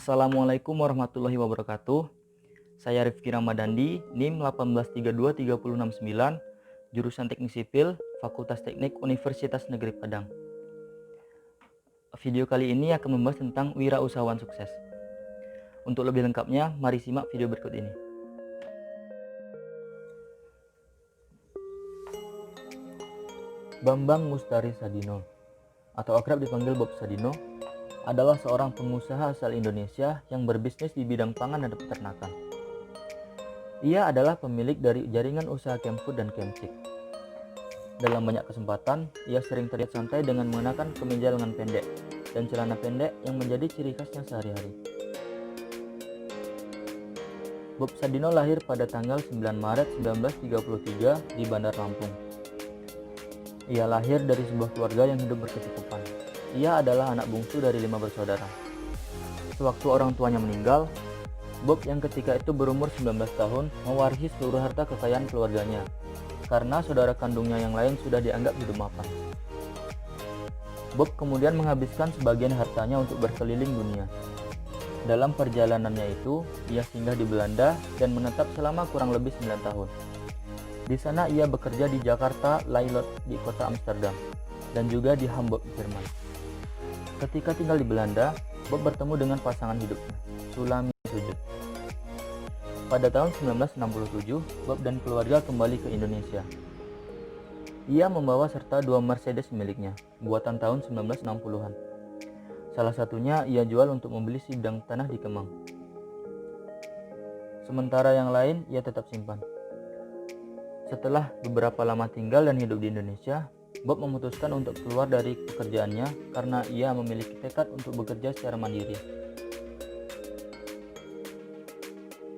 Assalamualaikum warahmatullahi wabarakatuh. Saya Rifki Ramadandi, NIM 1832369, jurusan Teknik Sipil, Fakultas Teknik Universitas Negeri Padang. Video kali ini akan membahas tentang wirausahawan sukses. Untuk lebih lengkapnya, mari simak video berikut ini. Bambang Mustari Sadino, atau akrab dipanggil Bob Sadino, adalah seorang pengusaha asal Indonesia yang berbisnis di bidang pangan dan peternakan. Ia adalah pemilik dari jaringan usaha Kemfood dan Kemcik. Dalam banyak kesempatan, ia sering terlihat santai dengan mengenakan kemeja lengan pendek dan celana pendek yang menjadi ciri khasnya sehari-hari. Bob Sadino lahir pada tanggal 9 Maret 1933 di Bandar Lampung. Ia lahir dari sebuah keluarga yang hidup berkecukupan. Ia adalah anak bungsu dari 5 bersaudara. Sewaktu orang tuanya meninggal, Bob yang ketika itu berumur 19 tahun mewarisi seluruh harta kekayaan keluarganya, karena saudara kandungnya yang lain sudah dianggap hidup mapan. Bob kemudian menghabiskan sebagian hartanya untuk berkeliling dunia. Dalam perjalanannya itu, ia singgah di Belanda dan menetap selama kurang lebih 9 tahun. Di sana ia bekerja di Jakarta, Lailot di kota Amsterdam, dan juga di Hamburg, Jerman. Ketika tinggal di Belanda, Bob bertemu dengan pasangan hidupnya, Sulami Sujud. Pada tahun 1967, Bob dan keluarga kembali ke Indonesia. Ia membawa serta 2 Mercedes miliknya, buatan tahun 1960-an. Salah satunya ia jual untuk membeli sebidang tanah di Kemang. Sementara yang lain ia tetap simpan. Setelah beberapa lama tinggal dan hidup di Indonesia, Bob memutuskan untuk keluar dari pekerjaannya karena ia memiliki tekad untuk bekerja secara mandiri.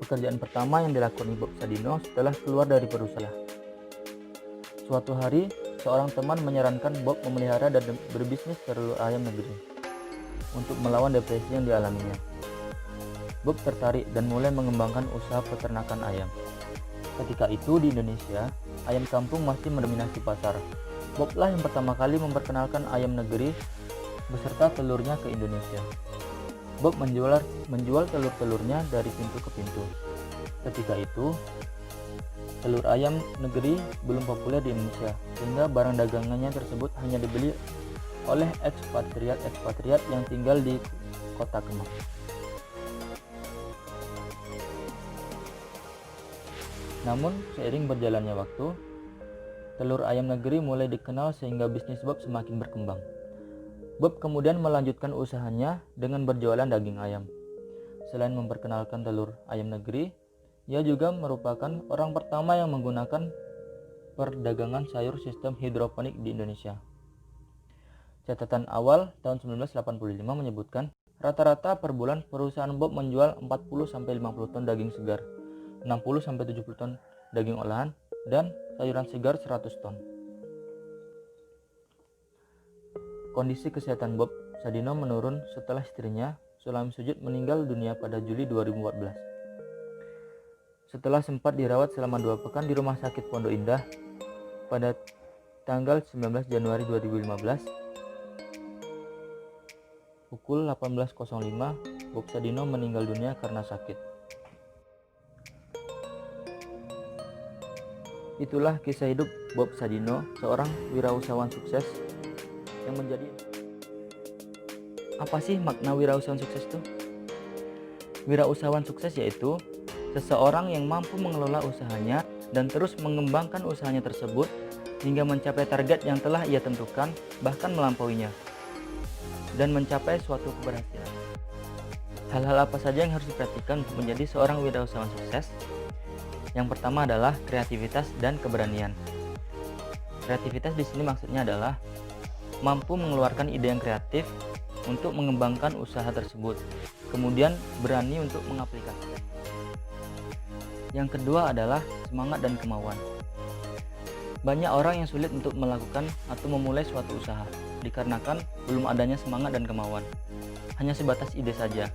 Pekerjaan pertama yang dilakoni Bob Sadino setelah keluar dari perusahaan. Suatu hari, seorang teman menyarankan Bob memelihara dan berbisnis telur ayam negeri untuk melawan depresi yang dialaminya. Bob tertarik dan mulai mengembangkan usaha peternakan ayam. Ketika itu di Indonesia, ayam kampung masih mendominasi pasar. Bob lah yang pertama kali memperkenalkan ayam negeri beserta telurnya ke Indonesia. Bob menjual telur-telurnya dari pintu ke pintu. Ketika itu, telur ayam negeri belum populer di Indonesia, sehingga barang dagangannya tersebut hanya dibeli oleh ekspatriat yang tinggal di kota Kemang. Namun, seiring berjalannya waktu, telur ayam negeri mulai dikenal sehingga bisnis Bob semakin berkembang. Bob kemudian melanjutkan usahanya dengan berjualan daging ayam. Selain memperkenalkan telur ayam negeri, ia juga merupakan orang pertama yang menggunakan perdagangan sayur sistem hidroponik di Indonesia. Catatan awal tahun 1985 menyebutkan rata-rata per bulan perusahaan Bob menjual 40-50 ton daging segar, 60-70 ton daging olahan, dan sayuran segar 100 ton. Kondisi kesehatan Bob Sadino menurun setelah istrinya, Sulami Sujud, meninggal dunia pada Juli 2014. Setelah sempat dirawat selama 2 pekan di Rumah Sakit Pondok Indah, pada tanggal 19 Januari 2015, pukul 18.05, Bob Sadino meninggal dunia karena sakit. Itulah kisah hidup Bob Sadino, seorang wirausahawan sukses yang menjadi... Apa sih makna wirausahawan sukses itu? Wirausahawan sukses yaitu seseorang yang mampu mengelola usahanya dan terus mengembangkan usahanya tersebut hingga mencapai target yang telah ia tentukan, bahkan melampauinya, dan mencapai suatu keberhasilan. Hal-hal apa saja yang harus diperhatikan untuk menjadi seorang wirausahawan sukses? Yang pertama adalah kreativitas dan keberanian. Kreativitas di sini maksudnya adalah mampu mengeluarkan ide yang kreatif untuk mengembangkan usaha tersebut, kemudian berani untuk mengaplikasikan. Yang kedua adalah semangat dan kemauan. Banyak orang yang sulit untuk melakukan atau memulai suatu usaha dikarenakan belum adanya semangat dan kemauan, hanya sebatas ide saja.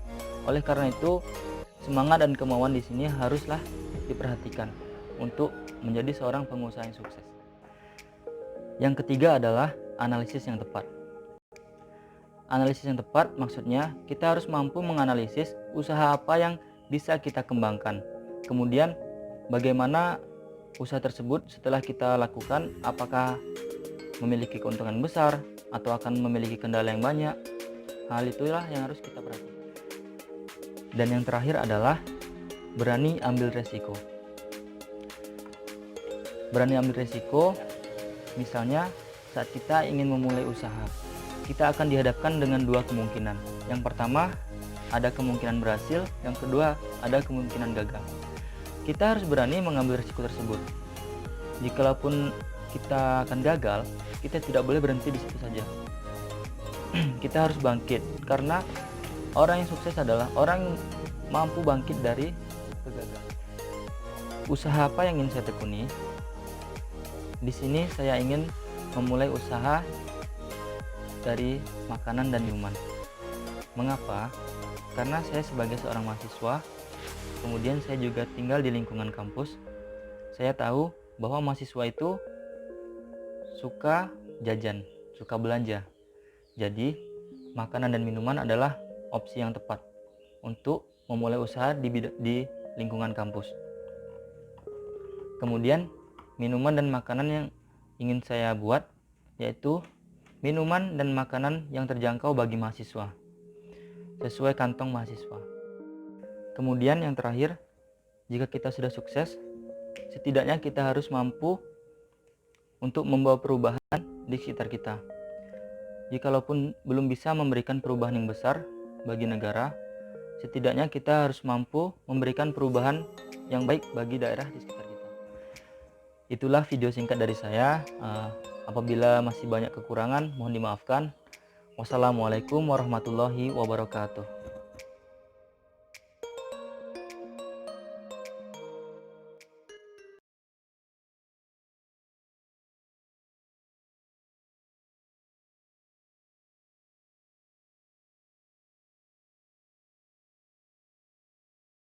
Oleh karena itu, semangat dan kemauan di sini haruslah diperhatikan untuk menjadi seorang pengusaha yang sukses. Yang ketiga adalah analisis yang tepat. Analisis yang tepat maksudnya kita harus mampu menganalisis usaha apa yang bisa kita kembangkan. Kemudian bagaimana usaha tersebut setelah kita lakukan, apakah memiliki keuntungan besar atau akan memiliki kendala yang banyak. Hal itulah yang harus kita perhatikan. Dan yang terakhir adalah berani ambil resiko. Berani ambil resiko, misalnya saat kita ingin memulai usaha, kita akan dihadapkan dengan dua kemungkinan. Yang pertama, ada kemungkinan berhasil, yang kedua, ada kemungkinan gagal. Kita harus berani mengambil risiko tersebut. Jikalaupun kita akan gagal, kita tidak boleh berhenti di situ saja. Kita harus bangkit, karena orang yang sukses adalah orang yang mampu bangkit dari kegagalan. Usaha apa yang ingin saya tekuni? Di sini saya ingin memulai usaha dari makanan dan minuman. Mengapa? Karena saya sebagai seorang mahasiswa, kemudian saya juga tinggal di lingkungan kampus. Saya tahu bahwa mahasiswa itu suka jajan, suka belanja. Jadi, makanan dan minuman adalah opsi yang tepat untuk memulai usaha di lingkungan kampus. Kemudian, minuman dan makanan yang ingin saya buat yaitu minuman dan makanan yang terjangkau bagi mahasiswa, sesuai kantong mahasiswa. Kemudian yang terakhir, jika kita sudah sukses, setidaknya kita harus mampu untuk membawa perubahan di sekitar kita. Jikalaupun belum bisa memberikan perubahan yang besar bagi negara, setidaknya kita harus mampu memberikan perubahan yang baik bagi daerah di sekitar kita. Itulah video singkat dari saya. Apabila masih banyak kekurangan, mohon dimaafkan. Wassalamualaikum warahmatullahi wabarakatuh.